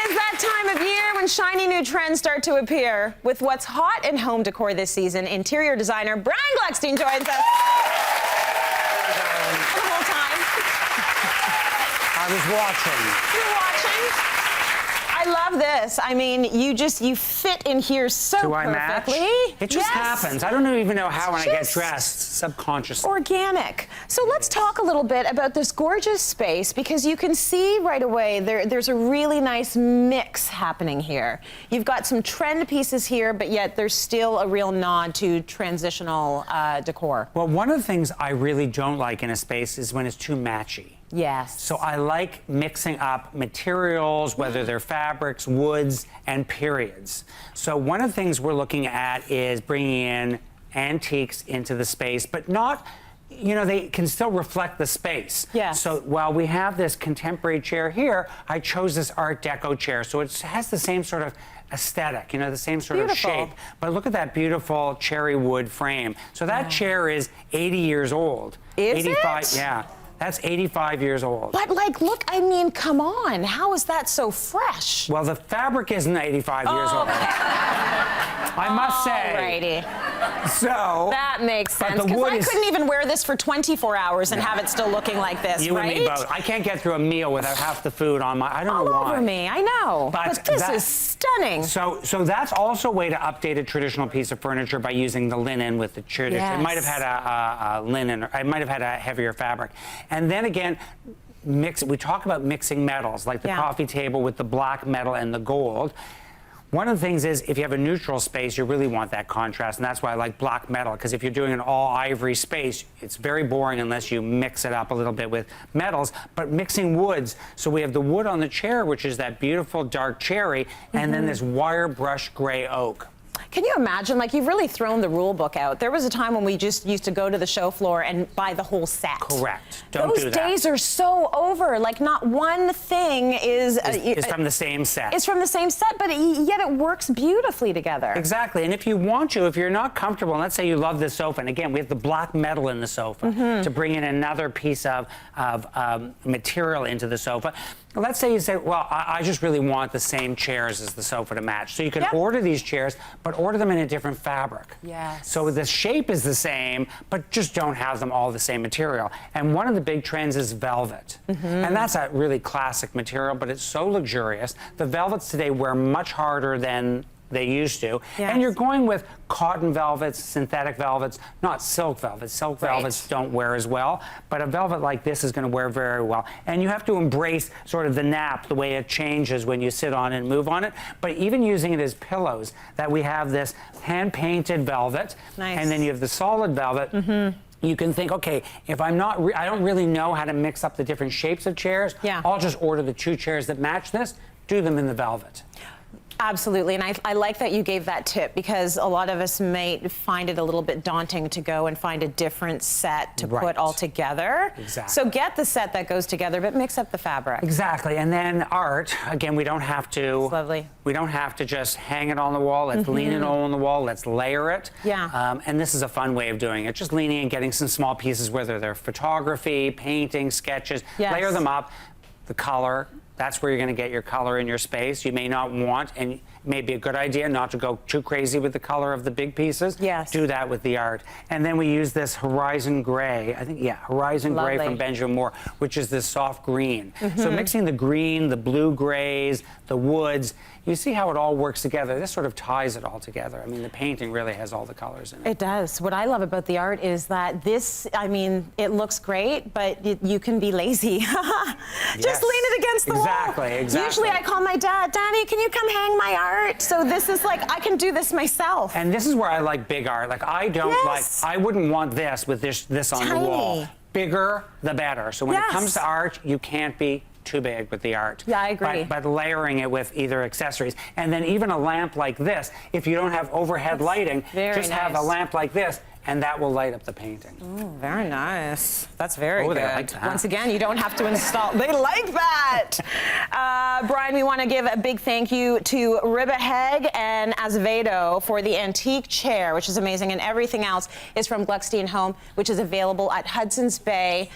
is that time of year when shiny new trends start to appear. With what's hot in home decor this season, interior designer Brian Gluckstein joins us. For the whole time. I was watching. You're watching? I love this. I mean, you fit in here so Do I perfectly. match? It just Yes. happens. I don't even know how when I get dressed, subconsciously. Organic. So let's talk a little bit about this gorgeous space, because you can see right away there's a really nice mix happening here. You've got some trend pieces here, but yet there's still a real nod to transitional decor. Well, one of the things I really don't like in a space is when it's too matchy. Yes. So I like mixing up materials, whether they're fabrics, woods, and periods. So one of the things we're looking at is bringing in antiques into the space, but not, you know, they can still reflect the space. Yes. So while we have this contemporary chair here, I chose this Art Deco chair. So it has the same sort of aesthetic, you know, the same sort of shape. But look at that beautiful cherry wood frame. So that chair is 80 years old. Is 85, it? Yeah. That's 85 years old. But like, look, I mean, come on. How is that so fresh? Well, the fabric isn't 85 years old. I must say. Alrighty. So That makes sense, the because wood I is- couldn't even wear this for 24 hours and have it still looking like this, you right? and me both. I can't get through a meal without half the food on my. I don't know All why. over me, I know. But this that- is stunning. So that's also a way to update a traditional piece of furniture by using the linen with the tradition. It might have had a linen, or it might have had a heavier fabric. And then again, we talk about mixing metals, like the coffee table with the black metal and the gold. One of the things is, if you have a neutral space, you really want that contrast, and that's why I like black metal, because if you're doing an all ivory space, it's very boring unless you mix it up a little bit with metals. But mixing woods, so we have the wood on the chair, which is that beautiful dark cherry, and then this wire brush gray oak. Can you imagine, like, you've really thrown the rule book out. There was a time when we just used to go to the show floor and buy the whole set. Correct. Don't do that. Those days are so over. Like, not one thing is from the same set. It's from the same set, but yet it works beautifully together. Exactly. And if you want to, if you're not comfortable, and let's say you love this sofa, and again, we have the black metal in the sofa to bring in another piece of material into the sofa. Let's say you say, well, I just really want the same chairs as the sofa to match. So you can order these chairs, but order them in a different fabric. Yes. So the shape is the same, but just don't have them all the same material. And one of the big trends is velvet. And that's a really classic material, but it's so luxurious. The velvets today wear much harder than they used to. And you're going with cotton velvets, synthetic velvets, not silk velvets. Silk velvets don't wear as well, but a velvet like this is going to wear very well. And you have to embrace sort of the nap, the way it changes when you sit on it and move on it. But even using it as pillows, that we have this hand-painted velvet, and then you have the solid velvet. You can think, okay, if I'm not, I don't really know how to mix up the different shapes of chairs, I'll just order the 2 chairs that match this, do them in the velvet. Absolutely, and I like that you gave that tip, because a lot of us may find it a little bit daunting to go and find a different set to put all together. Exactly. So get the set that goes together, but mix up the fabric. Exactly, and then art, again, we don't have to... It's lovely. We don't have to just hang it on the wall. Let's lean it all on the wall. Let's layer it. And this is a fun way of doing it. Just leaning and getting some small pieces, whether they're photography, painting, sketches. Layer them up. The color, that's where you're going to get your color in your space. You may not want, and it may be a good idea not to go too crazy with the color of the big pieces. Do that with the art. And then we use this horizon gray, I think, horizon gray from Benjamin Moore, which is this soft green. So mixing the green, the blue grays, the woods, you see how it all works together. This sort of ties it all together. I mean, the painting really has all the colors in it. It does. What I love about the art is that this, I mean, it looks great, but you can be lazy. Just lean it against the wall. Exactly. Usually I call my dad, Daddy, can you come hang my art? So this is like, I can do this myself. And this is where I like big art. Like, I don't like, I wouldn't want this with this on the wall. Bigger, the better. So when it comes to art, you can't be too big with the art. I agree. But layering it with either accessories. And then even a lamp like this, if you don't have overhead lighting, just have a lamp like this, and that will light up the painting. Ooh, very nice. That's very good. They like that. Once again, you don't have to install. They like that. Brian, we want to give a big thank you to Ribba Hegg and Azevedo for the antique chair, which is amazing, and everything else is from Gluckstein Home, which is available at Hudson's Bay.